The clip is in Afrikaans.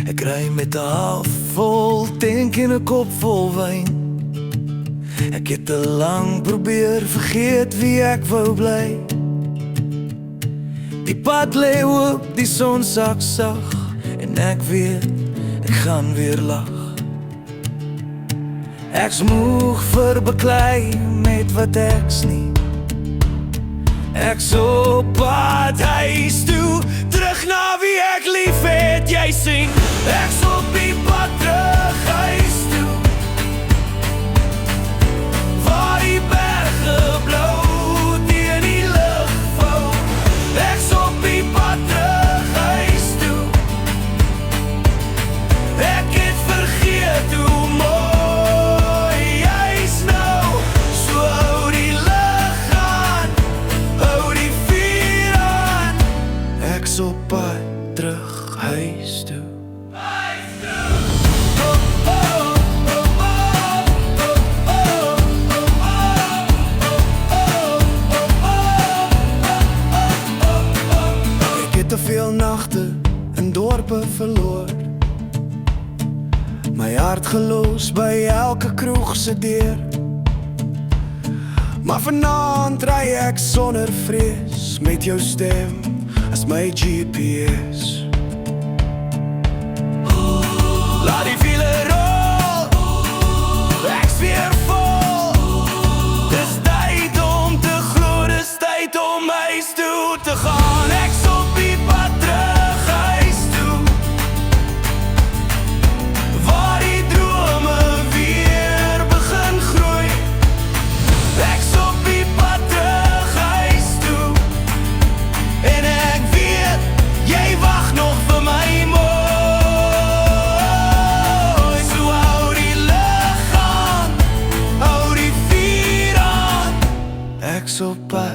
Ek ry met 'n half vol tank en 'n kop vol wyn. Ek het te lang probeer vergeet wie ek wou bly. Die pad lê oop, die son sak sag, en ek weet, ek gaan weer lag. Ek's moeg vir beklei met wat ek's nie. Ek's op pad huis toe, terug na wie ek lief het, jy sing. Ek's op die pad terug huis toe, waar die berge blou teen die lug vou. Ek's op die pad terug huis toe, ek het vergeet hoe mooi jy's nou. So hou die lig aan, hou die vuur aan. Ek's op pad terug huis toe. Te veel nagte in dorpe verloor, my hart gelos by elke kroeg se deur. Maar vanaand ry ek sonder vrees, met jou stem as my GPS. Laat die wiele rol, ek's weer vol. Dis tyd om te glo, dis tyd om huis toe te gaan. Ek's op die pad terug huis toe, waar die drome weer begin groei. Ek's op die pad terug huis toe, en ek weet, jy wag nog vir my mooi. So hou die lig aan, hou die vuur aan. Ek's op pad